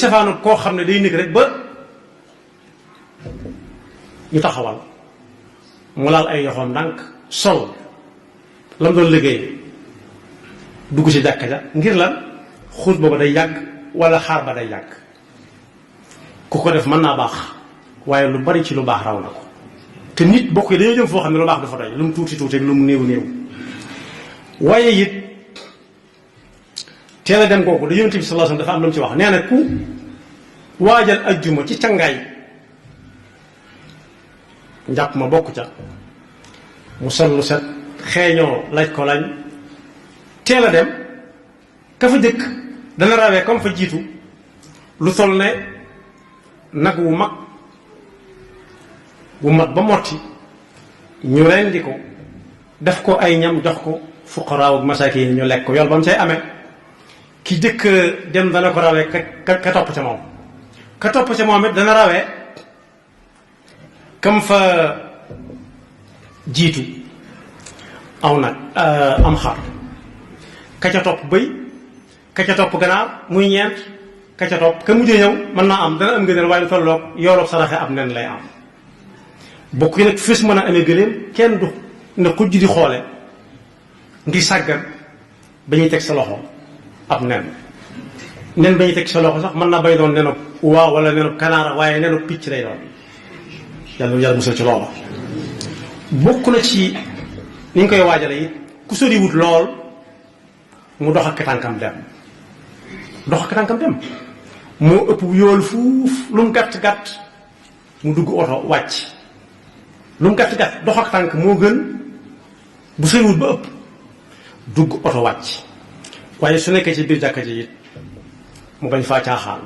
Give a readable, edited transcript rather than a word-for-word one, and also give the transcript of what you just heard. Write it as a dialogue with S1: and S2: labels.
S1: safaanu koo xam ne day nekk rek ba ñu taxawal mu laal ay yoxoom ndànk sol la mu doon liggéey dugg ci jàkka ja ngir lan xuus booba day yàgg wala xaar ba day yàgg ku ko def mën naa baax waaye lu bari ci lu baax raw na ko te nit bokk yi dañoo jëm foo xam ne lu baax dafa doy lu mu tuuti tuuti ak lu mu néew néew waaye it teel a dem kooku da Yonent bi sallallahu alayhi wasallam dafa am lu mu ci wax nee na ku waajal ajjuma ci cangaay njàpp ma bokk ca mu sol lu set xeeñoo laaj ko lañ teel a dem ka fa jëkk dana rawee comme fa jiitu lu toll ne nag wu mag wu mat ba motti ñu rendi ko def ko ay ñam jox ko fuqaraaw ak masaakin ñu lekk ko yool ba mu cay amee ki jëkk dem dana ko rawee ka topp ca moom ka topp ca moom it dana rawee kam fa jiitu aw nag am xar ka ca topp bëy ka ca topp ganaar muy ñeent ka ca topp ka mujjee ñëw mën naa am dana am gëneel waaye lu tolloog yooloo saraxe ab nen lay am bokk yi nag fis mën a amee gëléem kenn du ne xujj di xoole ngir sàggan ba ñuy teg sa loxo ab nen ba ñuy teg sa loxo sax mën naa bay doon nenu waaw wala nenu kanaara waaye nenu picc lay doon yàlla musal ci loola bokk na ci ni ñu koy waajale it ku soriwut lool mu dox ak tànkam dem moo ëpp yool fuuf lu mu gàtt gàtt mu dugg oto wàcc lu mu gàtt gàtt dox ak tànk moo gën bu soriwut ba ëpp dugg oto wàcc waaye su nekkee ci biir jàkka ji it mu bañ faa caaxaan